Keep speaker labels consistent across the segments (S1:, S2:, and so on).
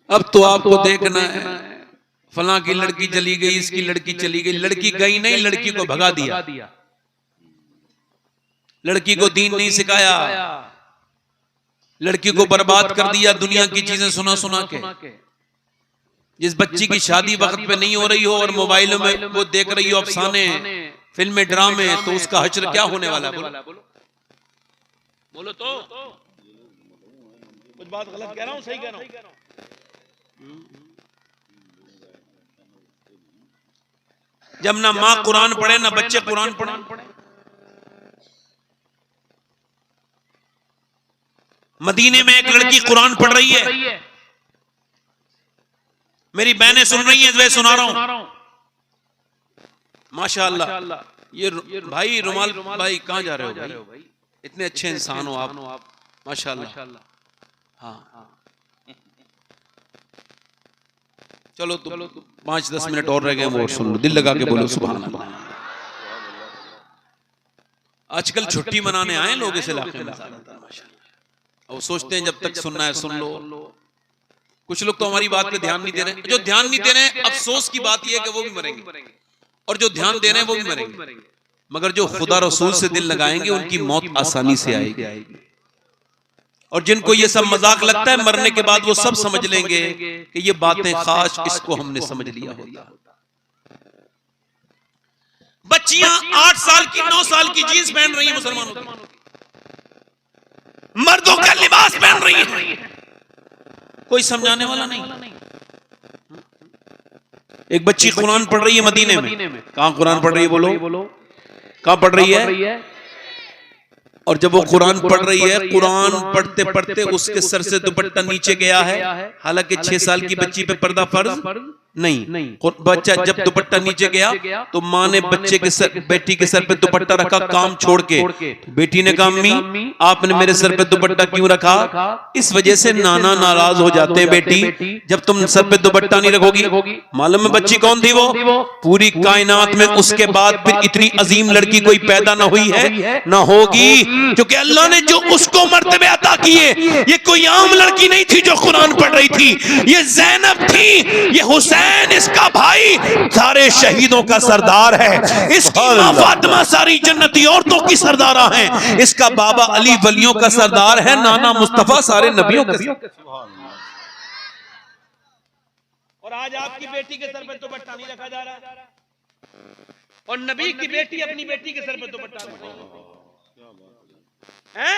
S1: अब तो आपको देखना है फलां की लड़की चली गई, इसकी लड़की चली गई। लड़की गई नहीं, लड़की को भगा दिया, लड़की को दीन नहीं सिखाया, लड़की को बर्बाद कर दिया दुनिया की चीजें सुना सुना के। जिस बच्ची की शादी वक्त पे नहीं हो रही हो और मोबाइलों में वो देख रही हो अफसाने, फिल्में, ड्रामे, तो उसका हश्र क्या होने वाला है? बोलो तो कुछ बात गलत कह रहा हूं, सही कह रहा हूं? जब ना माँ कुरान पढ़े ना बच्चे कुरान पढ़े। मदीने में एक लड़की कुरान पढ़ रही है, मेरी बहनें सुन रही हैं, वे सुना रहा हूं। माशाअल्लाह। ये भाई रुमाल भाई कहां जा रहे हो भाई? इतने अच्छे इंसान हो आप, माशाअल्लाह। हाँ चलो तो 5-10 मिनट और रह गए, वो सुन लो, दिल लगा के बोलो सुभान अल्लाह। आजकल छुट्टी मनाने आए लोग इस इलाके में, वो सोचते हैं जब तक सुनना है सुन लो। कुछ लोग तो हमारी बात पे ध्यान नहीं दे रहे। जो ध्यान नहीं दे रहे हैं, अफसोस की बात यह है कि वो भी मरेंगे, और जो ध्यान दे रहे हैं वो भी मरेंगे। मगर जो खुदा रसूल से दिल लगाएंगे उनकी मौत आसानी से आएगी। और जिनको ये सब मजाक लगता है, मरने के बाद वो सब समझ लेंगे कि ये बातें खास इसको हमने समझ लिया होता। बच्चियां 8 साल की 9 साल की जीन्स पहन रही है मुसलमानों की, मर्दों का लिबास पहन रही है, कोई समझाने वाला नहीं। एक बच्ची कुरान पढ़ रही है मदीने में। कहां कुरान पढ़ रही है? बोलो कहां पढ़ रही है? और जब वो कुरान पढ़ रही है, कुरान पढ़ते पढ़ते उसके सर से दुपट्टा नीचे गया है। हालांकि 6 साल की बच्ची पे पर्दा फर्ज नहीं। बच्चा जब दुपट्टा नीचे गया तो माँ ने बच्चे के सर, बेटी के सर पे दुपट्टा रखा काम छोड़ के। तो बेटी ने कहा अम्मी आपने मेरे सर पे दुपट्टा क्यों रखा? इस वजह से नाना नाराज हो जाते हैं बेटी, जब तुम सर पे दुपट्टा नहीं रखोगी। मालूम है बच्ची कौन थी? वो पूरी कायनात में उसके बाद फिर इतनी अजीम लड़की कोई पैदा ना हुई है ना होगी, क्योंकि अल्लाह ने जो उसको मर्तबे अता किए, ये कोई आम लड़की नहीं थी जो कुरान पढ़ रही थी, ये ज़ैनब थी, ये हुसैन इसका भाई सारे शहीदों का सरदार है, इसकी मां फातिमा सारी जन्नती औरतों की सरदारा है, इसका बाबा अली वलियों का सरदार है, नाना मुस्तफा सारे नबियों के। और आज आपकी बेटी के सर पे दुपट्टा नहीं रखा जा रहा, और नबी की बेटी अपनी बेटी के सर पे दुपट्टा है।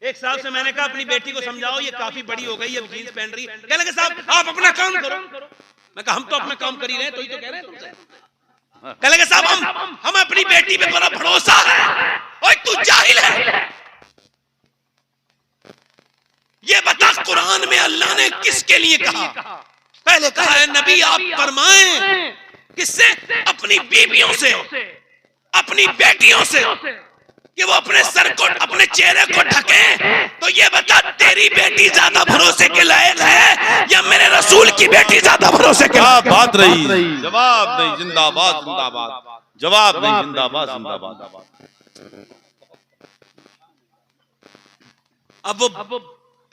S1: एक साहब से मैंने कहा अपनी बेटी को समझाओ, ये काफी बड़ी हो गई, अब जीन्स पहन रही है। कहने लगे साहब आप अपना काम करो। मैं कहा हम तो अपना काम कर ही रहे हैं, तो ही तो कह रहे हैं तुमसे। कहने लगे साहब हम अपनी बेटी पे बड़ा भरोसा है। ओए तू जाहिल है, ये बता कुरान में अल्लाह ने किसके लिए कहा? पहले कहा है नबी आप फरमाएं, किससे? अपनी बीवियों से, अपनी बेटियों से, कि वो अपने सर को, अपने चेहरे को ढके। तो ये बता तेरी बेटी ज्यादा भरोसे के लायक है या मेरे रसूल की बेटी ज्यादा भरोसे के लायक? बात रही, जवाब नहीं, जिंदाबाद जिंदाबाद, जवाब नहीं, जिंदाबाद जिंदाबाद। अब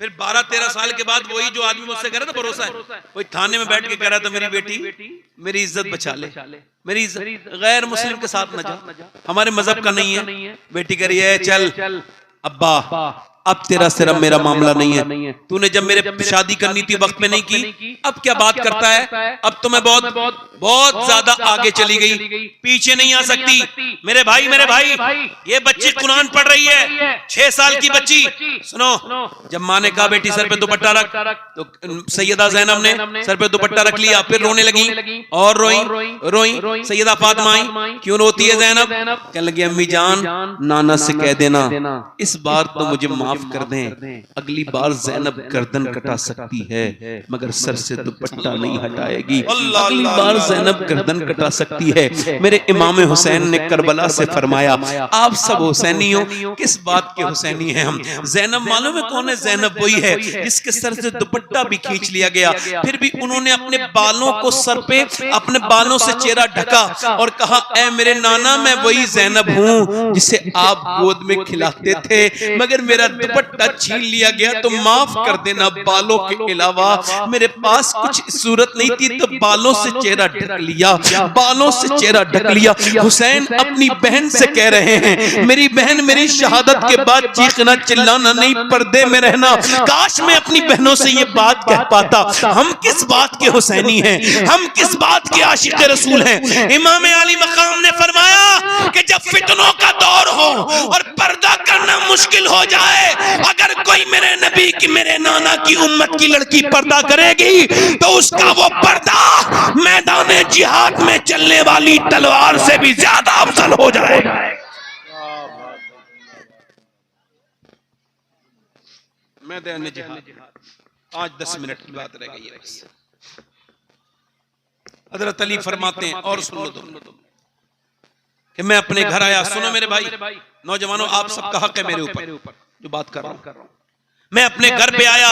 S1: फिर 12-13 साल के बाद वही जो आदमी मुझसे कह रहा था भरोसा है, वही थाने में बैठ के कह रहा था मेरी बेटी मेरी इज्जत बचा ले, मेरी इज्जत गैर मुस्लिम के साथ न जा, हमारे मजहब का नहीं है। बेटी कह रही है चल अब्बा अब तेरा सिर्फ मेरा मामला नहीं है, तूने जब मेरे शादी करनी थी वक्त में नहीं की, अब क्या बात करता है? अब तो मैं बहुत ज्यादा आगे चली गई, पीछे नहीं आ सकती। मेरे भाई ये बच्ची कुरान पढ़ रही है, 6 साल की बच्ची। सुनो, जब माँ ने कहा बेटी सर पे दुपट्टा रख, तो सैयदा ज़ैनब ने सर पे दुपट्टा रख लिया, फिर रोने लगी और रोई। सैयदा फातिमा आई, क्यों रोती है ज़ैनब? कहने लगी अम्मी जान नाना से कह देना इस बार तो मुझे माफ कर दें, अगली बार ज़ैनब गर्दन कटा सकती है मगर सर से दुपट्टा नहीं हटाएगी, अगली बार ज़ैनब गर्दन कटा सकती है। मेरे इमाम हुसैन ने करबला से फरमाया आप सब हुसैनी हो, किस बात के हुसैनी हैं हम? ज़ैनब मालूम है कौन है? ज़ैनब वही है जिसके सर से दुपट्टा भी खींच लिया गया, फिर भी उन्होंने अपने बालों को सर पे अपने बालों से चेहरा ढका और कहा ऐ मेरे नाना मैं वही ज़ैनब हूँ जिसे आप गोद में खिलाते थे, मगर मेरा दुपट्टा छीन लिया गया तो माफ कर देना, बालों के अलावा मेरे पास कुछ सूरत नहीं थी, तो बालों से चेहरा ढक लिया, बालों से चेहरा ढक लिया। हुसैन अपनी बहन से कह रहे हैं, मेरी बहन मेरी शहादत के बाद चीखना चिल्लाना नहीं, पर्दे में रहना। काश मैं अपनी बहनों से ये बात कह पाता। हम किस बात के हुसैनी हैं, हम किस बात के आशिक रसूल हैं। इमाम अली मकाम ने फरमाया कि जब फितनों का दौर हो और पर्दा करना मुश्किल हो जाए, अगर कोई मेरे नबी की, मेरे नाना की उम्मत की लड़की पर्दा करेगी तो उसका वो पर्दा मैदान जिहाद में चलने वाली तलवार से भी ज्यादा अफजल हो जाएगा। मैदान जिहाद आज 10 मिनट की बात रह गई है बस। हजरत अली फरमाते हैं, और सुन लो तुम कि मैं अपने घर आया। सुनो मेरे भाई नौजवानों, आप सबका हक है मेरे ऊपर जो बात कर रहा हूं। मैं अपने घर पे आया,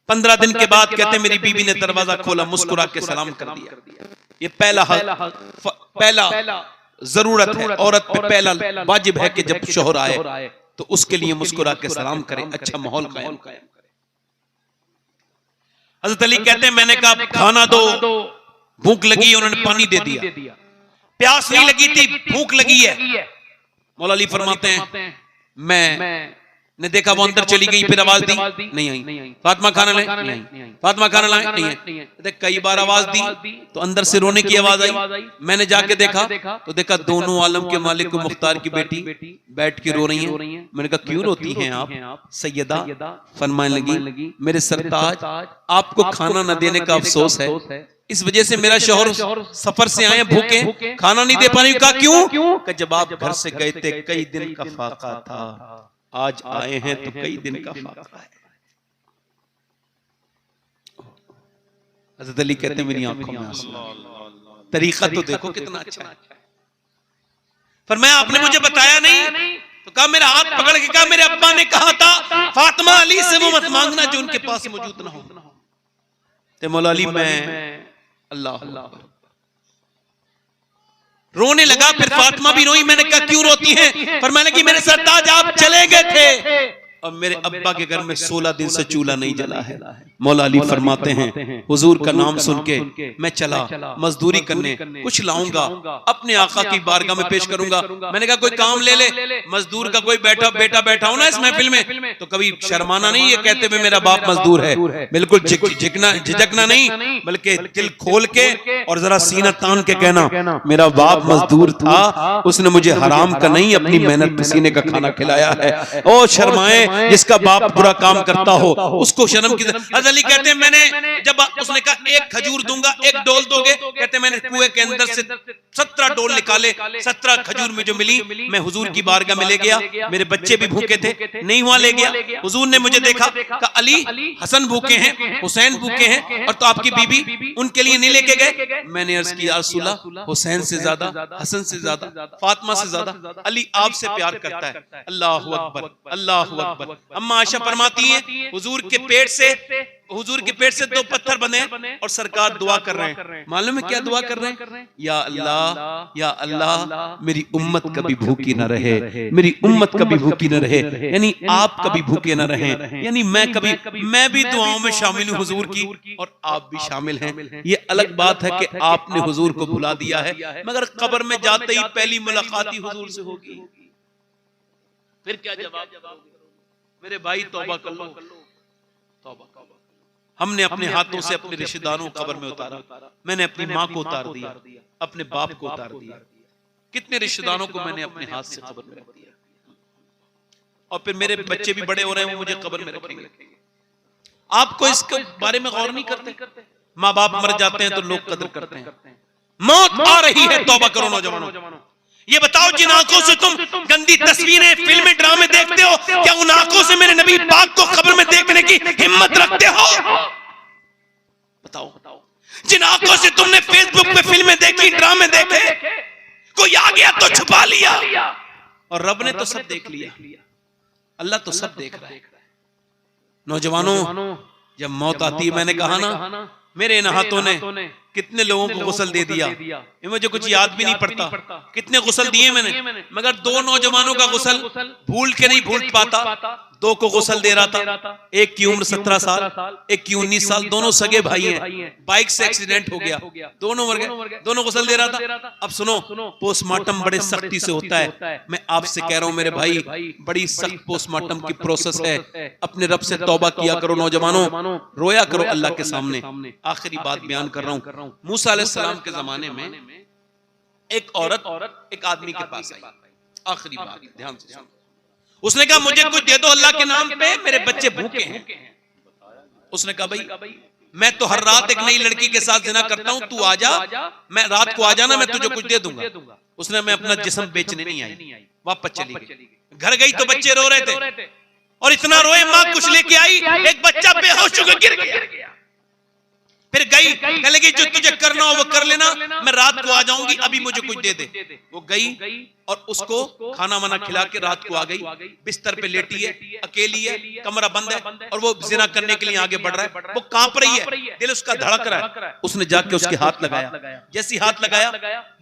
S1: 15 दिन के बाद कहते मेरी बीवी ने दरवाजा खोला, मुस्कुरा के सलाम कर दिया। ये पहला जरूरत है, औरत पे पहला वाजिब है कि जब शोहर आए तो उसके लिए मुस्कुरा के सलाम करें, अच्छा माहौल कायम करें। हज़रत अली कहते हैं मैंने कहा खाना दो, भूख लगी, उन्होंने पानी दे दिया। प्यास नहीं लगी थी, भूख लगी है। मौला अली फरमाते हैं मैंने देखा वो अंदर चली गई, फिर आवाज दी नहीं आई, फातिमा खाना लाए नहीं आई, फातिमा खाना लाए नहीं आई। कई बार आवाज दी तो अंदर से रोने की आवाज आई। मैंने जाके देखा तो देखा दोनों आलम के मालिक को मुख्तार की बेटी बैठ के रो रही है। मैंने कहा क्यों रोती हैं आप सैयदा? फरमाने लगी मेरे सरताज आपको खाना न देने का अफसोस है, इस वजह से मेरा शौहर सफर से आए भूखे, खाना नहीं दे पा रही। कहा क्यों? कि जब आप घर से गए थे कई दिन का फाका था, आज आए हैं तो कई दिन का फाका है। हज़रत अली कहते हैं मेरी आंखों में आंसू। तरीका तो देखो कितना अच्छा है। फरमाया आपने मुझे बताया नहीं, तो कहा मेरा हाथ पकड़ के कहा मेरे अब्बा ने कहा था फातिमा अली से वो मत मांगना जो उनके पास मौजूद ना हो। ते मौला अली मैं अल्लाह रोने लगा, फिर फातिमा भी रोई। मैंने कहा क्यों रोती हैं? फरमाने लगी मेरे सरताज आप चले गए थे और मेरे अब्बा के घर में 16 दिन से चूल्हा नहीं जला है। मौला अली फरमाते हैं हुजूर का नाम सुन के मैं चला मजदूरी करने, कुछ लाऊंगा अपने आका की बारगाह में पेश करूंगा। मैंने कहा कोई काम ले ले, मजदूर का कोई बेटा बैठा हो ना इस महफिल में तो कभी शर्माना नहीं ये कहते हुए मेरा बाप मजदूर है, बिल्कुल झिझकना नहीं, बल्कि दिल खोल के और जरा सीना तान के कहना मेरा बाप मजदूर था, उसने मुझे हराम का नहीं अपनी मेहनत पसीने का खाना खिलाया है। ओ शर्माए जिसका बाप बुरा काम करता हो उसको शर्म की। हज़रत अली कहते हैं मैंने जब उसने कहा एक खजूर दूंगा, एक डोल दोगे? कहते मैंने कुएं के अंदर से 17 डोल निकाले, 17 खजूर में जो मिली मैं हुजूर की बारगाह में ले गया। मेरे बच्चे भी भूखे थे, नहीं हुआ ले गया। हुजूर ने मुझे देखा, कहा अली हसन भूखे हैं, हुसैन भूखे हैं, और तो आपकी बीबी उनके लिए नहीं लेके गए? मैंने अर्ज किया रसूलल्लाह हुसैन से ज्यादा, हसन से ज्यादा, फातिमा से ज्यादा अली आपसे प्यार करता है। अल्लाहु अकबर, अल्लाहु अकबर। अम्मा आयशा फरमाती हैं हुजूर के पेट से 2 पत्थर बने और सरकार दुआ कर रहे हैं। मालूम है क्या दुआ कर रहे हैं? या अल्लाह मेरी उम्मत कभी भूखी न रहे, मेरी उम्मत कभी भूखी न रहे, यानी आप कभी भूखे न रहे, यानी मैं भी दुआओं में शामिल हूँ हुजूर की और आप भी शामिल हैं। ये अलग बात है कि आपने हुजूर को भुला दिया है, मगर कब्र में जाते ही पहली मुलाकात ही हुजूर से होगी। फिर क्या जवाब? मेरे भाई तौबा कर लो, तौबा। हमने अपने हाथों से अपने रिश्तेदारों को कब्र में उतारा। मैंने अपनी माँ को उतार दिया, अपने बाप को उतार दिया, कितने रिश्तेदारों को मैंने अपने हाथ से कब्र में रख दिया। और फिर मेरे बच्चे भी बड़े हो रहे हैं, वो मुझे कब्र में रखेंगे। आपको इसके बारे में गौर नहीं करते? माँ बाप मर जाते हैं तो लोग कदर करते हैं। मौत आ रही है, तौबा करो नौजवानों। ये बताओ जिन आंखों से तुम गंदी तस्वीरें, फिल्में, ड्रामे देखते हो, क्या उन आंखों से मेरे नबी पाक को कब्र में देखने की हिम्मत रखते हो? बताओ। जिन आंखों से तुमने फेसबुक पे फिल्में देखी, ड्रामे देखे, कोई आ गया तो छुपा लिया, और रब ने तो सब देख लिया, अल्लाह तो सब देख रहा है। नौजवानों जब मौत आती है, मैंने कहा ना मेरे इन हाथों ने कितने लोगों को गुस्ल दे दिया, ये मुझे कुछ याद भी नहीं पड़ता कितने गुस्ल दिए मैंने, मगर दो नौजवानों का गुस्ल भूल के नहीं भूल पाता। दो को गुस्ल दे रहा था, एक की उम्र 17 साल, एक की 19 साल, दोनों सगे भाई हैं। बाइक से एक्सीडेंट हो गया, दोनों मर गए, दोनों गुस्ल दे रहा था। अब सुनो, पोस्टमार्टम बड़े सख्ती से होता है। मैं आपसे कह रहा हूं मेरे भाई, बड़ी सख्त पोस्टमार्टम की प्रोसेस है। अपने रब से तौबा किया करो नौजवानों, रोया करो अल्लाह के सामने। आखिरी बात बयान कर रहा हूं, मूसा अलैहिस्सलाम के जमाने में एक औरत एक आदमी के पास आई। आखिरी बात ध्यान से सुनो। उसने कहा मुझे कुछ दे दो अल्लाह के नाम पे, मेरे बच्चे भूखे हैं। उसने कहा भाई मैं तो हर रात एक नई लड़की के साथ जिना करता हूं, तू आजा, मैं रात को आ जाना, मैं तुझे कुछ दे दूंगा। उसने मैं अपना जिस्म बेचने नहीं आई, वापस चली गई। घर गई तो बच्चे रो रहे थे और इतना रोए, माँ कुछ लेके आई, एक बच्चा बेहोश होकर गिर गया। फिर गई, कह लगी जो तुझे करना हो वो कर लेना, मैं रात को आ जाऊंगी, अभी मुझे कुछ दे दे। वो गई और उसको खाना वाना खिला के रात को आ गई। बिस्तर पे लेटी है, अकेली है, कमरा बंद है और वो जिना करने के लिए आगे बढ़ रहा है। वो कांप रही है, दिल उसका धड़क रहा है। उसने जाके उसके हाथ लगाया, जैसी हाथ लगाया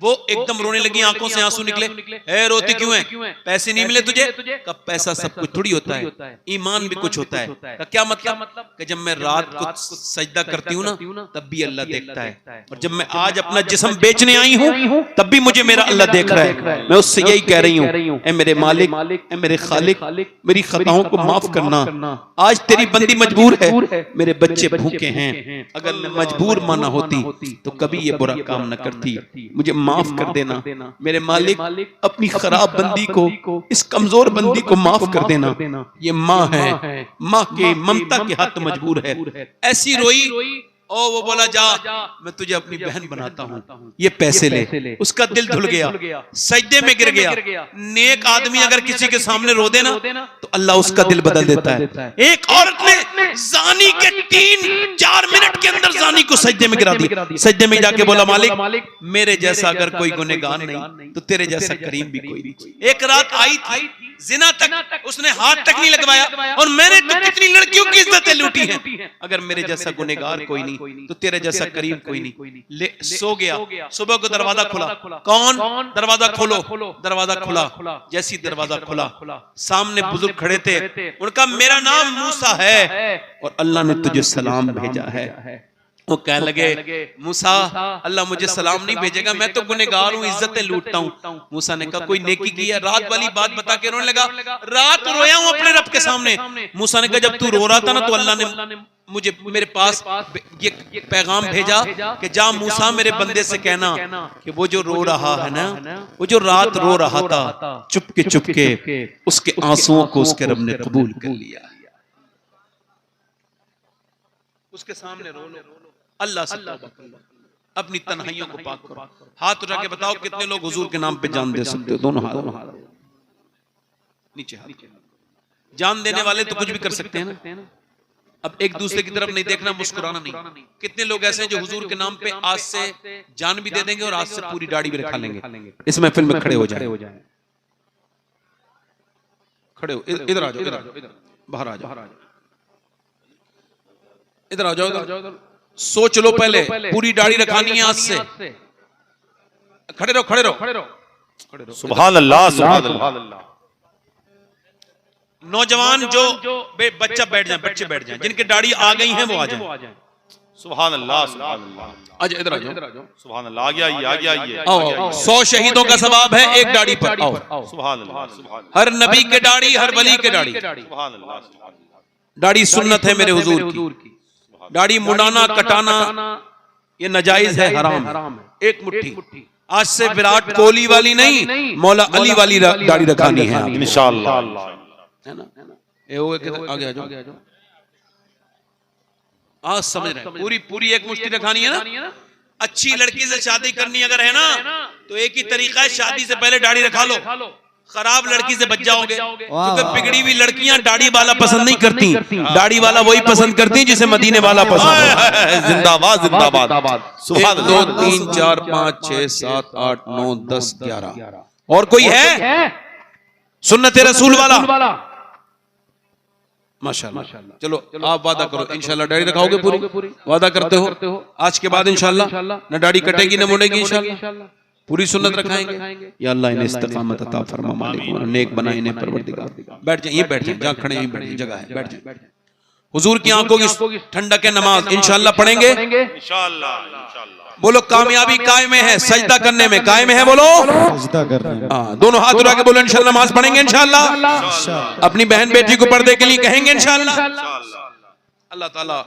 S1: वो एकदम रोने लगी, आंखों से आंसू निकले। ए रोती क्यों है? पैसे नहीं मिले तुझे? कब पैसा सब कुछ थोड़ी होता है, ईमान भी कुछ होता है। क्या मतलब? कि जब मैं रात को सजदा करती हूँ ना, तब भी अल्लाह देखता है, और जब मैं आज अपना जिस्म बेचने आई हूँ तब भी मुझे मेरा अल्लाह देख रहा है। मैं उससे यही कह रही हूँ, ए मेरे मालिक, ए मेरे खालिक, मेरी खताओं को माफ करना। आज तेरी बंदी मजबूर है, मेरे बच्चे भूखे हैं। अगर मैं मजबूर माना होती तो कभी ये बुरा काम न करती। मुझे माफ कर देना मेरे मालिक, अपनी खराब बंदी को, इस कमजोर बंदी को माफ कर देना। ये माँ है, माँ के ममता के हाथ मजबूर है। ऐसी रोई, ओ वो बोला जा मैं तुझे अपनी बहन बनाता हूँ, ये पैसे ले। उसका दिल धुल गया, सजदे में गिर गया। नेक आदमी अगर किसी के सामने रो देना तो अल्लाह उसका दिल बदल देता है। एक औरत ने जानी के 3-4 मिनट के अंदर जानी को सजदे में गिरा दिया। सजदे में जाके बोला मालिक मेरे जैसा अगर कोई गुनहगार नहीं तो तेरे जैसा करीम भी कोई नहीं। एक रात आई थी, जिना तक उसने हाथ तक नहीं लगवाया, और मैंने तो कितनी लड़कियों की इज्जतें लूटी हैं। अगर मेरे जैसा गुनहगार कोई नहीं तो तेरे जैसा करीम कोई नहीं। सो गया, सुबह को दरवाजा खुला। कौन? दरवाजा खोलो। दरवाजा खुला, जैसी दरवाजा खुला सामने बुजुर्ग खड़े थे। उनका मेरा नाम मूसा है और अल्लाह ने तुझे सलाम भेजा है। वो कह लगे मूसा अल्लाह मुझे सलाम नहीं भेजेगा, मैं तो गुनहगार हूँ, इज्जतें लूटता हूँ। मूसा ने कहा कोई नेकी की है? रात वाली बात बता के रोने लगा। रात रोया हूँ अपने रब के सामने। मूसा ने कहा जब तू रो रहा था ना तो अल्लाह ने मुझे मेरे पास ये पैगाम भेजा कि जा मूसा मेरे बंदे से कहना कि वो जो रो रहा है ना, वो जो रात रो रहा था चुपके उसके आंसुओं को उसके रब ने कबूल कर लिया। उसके सामने रो लो, अल्लाह से तौबा करो, अपनी तन्हाइयों को पाक करो। हाथ उठा के बताओ कितने लोग हुजूर के नाम पे जान दे सकते हो? दोनों हाथ नीचे, हाथ। जान देने वाले तो कुछ भी कर सकते हैं ना। अब एक दूसरे की तरफ नहीं देखना, मुस्कुराना नहीं। कितने लोग ऐसे हैं जो हुजूर के नाम पे आज से जान भी दे देंगे और आज से पूरी दाढ़ी भी रखा लेंगे। इस महफिल में खड़े हो जाए, खड़े हो, इधर आ जाओ, बाहर आ जाओ, इधर आ जाओ। सोच लो पहले, पूरी दाढ़ी रखानी है आज से। खड़े रहो, खड़े रहो।
S2: सुभान अल्लाह, सुभान अल्लाह।
S1: नौजवान जो बच्चे बैठ जाएं, जिनकी दाढ़ी आ गई है वो आ जाएं।
S2: सुभान अल्लाह, सुभान अल्लाह।
S1: अच्छा इधर आ जाओ।
S2: सुभान अल्लाह, आ गया।
S1: आओ, 100 शहीदों का सवाब है एक दाढ़ी पर। आओ,
S2: सुभान अल्लाह, सुभान।
S1: हर नबी के दाढ़ी, हर वली के दाढ़ी।
S2: सुभान अल्लाह, सुभान अल्लाह।
S1: दाढ़ी सुन्नत है मेरे हुजूर की। दाढ़ी मुड़ाना कटाना ये नाजायज है, हराम है। एक मुट्ठी आज से विराट कोहली वाली नहीं, मौला अली वाली दाढ़ी रखानी है
S2: इंशाअल्लाह,
S1: है ना। आगे आ जाओ। आज समझ रहे पूरी एक मुट्ठी रखानी है ना। अच्छी लड़की से शादी करनी अगर है ना तो एक ही तरीका है, शादी से पहले दाढ़ी रखा लो। खराब लड़की से बच जाओगे, क्योंकि बिगड़ी हुई लड़कियां दाढ़ी वाला पसंद नहीं करती। दाढ़ी वाला वही पसंद करती है जिसे मदीने वाला पसंद है।
S2: जिंदाबाद, जिंदाबाद।
S1: 1 2 3 4 5 6 7 8 9 10 11 और कोई है सुन्नत रसूल वाला? माशाल्लाह। चलो आप वादा करो इंशाल्लाह दाढ़ी रखाओगे पूरी, वादा करते हो? आज के बाद इंशाल्लाह न दाढ़ी कटेगी न मुड़ेगी इंशाल्लाह, पूरी सुन्नत रखाएंगे। या अल्लाह इन्हें इस्तिकामत अता फरमा मालिक, नेक बनाए इन्हें परवरदिगार। बैठ जाइए, बैठ जाइए, जहाँ खड़े हैं बैठ, जगह है, बैठ जाइए। हुजूर की आंखों की ठंडक है नमाज इंशाल्लाह पढ़ेंगे।
S2: इंशाल्लाह इंशाल्लाह।
S1: बोलो कामयाबी कायम है सजदा करने में, कायम है बोलो
S3: सजदा करने में।
S1: हाँ, दोनों हाथ उठा के बोलो इंशाल्लाह नमाज पढ़ेंगे इंशाल्लाह। अपनी बहन बेटी को पर्दे के लिए कहेंगे इंशाल्लाह। अल्लाह ताला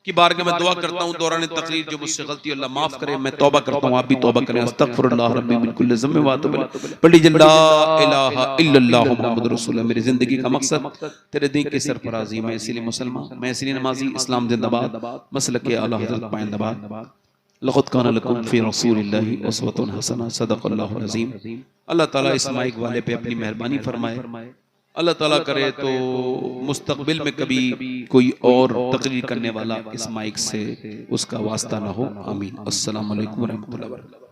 S1: की बारगाह में दुआ करता हूँ दौरान तकरीर जो मुझसे गलती अल्लाह माफ करे, मैं तौबा करता हूँ, आप भी तौबा करें। अस्तगफिरुल्लाह रब्बी मिन कुल्लि ज़म्बिन व अतूबु इलैह। पढ़ी ला इलाहा इल्लल्लाह मुहम्मदुर रसूलुल्लाह। मेरी जिंदगी का मकसद तेरे दीन की सरफराजी, मैं इसलिए मुसलमान, मैं इसलिए नमाजी, इस्लाम जिंदाबाद, मसलक आला हज़रत पाइंदाबाद। लक़द कान लकुम फ़ी रसूलिल्लाहि उसवतुन हसना, सदक़ल्लाहुल अज़ीम। अल्लाह ताला इस माइक वाले पे अपनी मेहरबानी फरमाए। अल्लाह ताला करे तो मुस्तकबिल में कभी कोई और तकरीर करने वाला इस माइक से उसका वास्ता ना हो। आमीन। अस्सलामु अलैकुम व रहमतुल्लाहि व बरकातहू।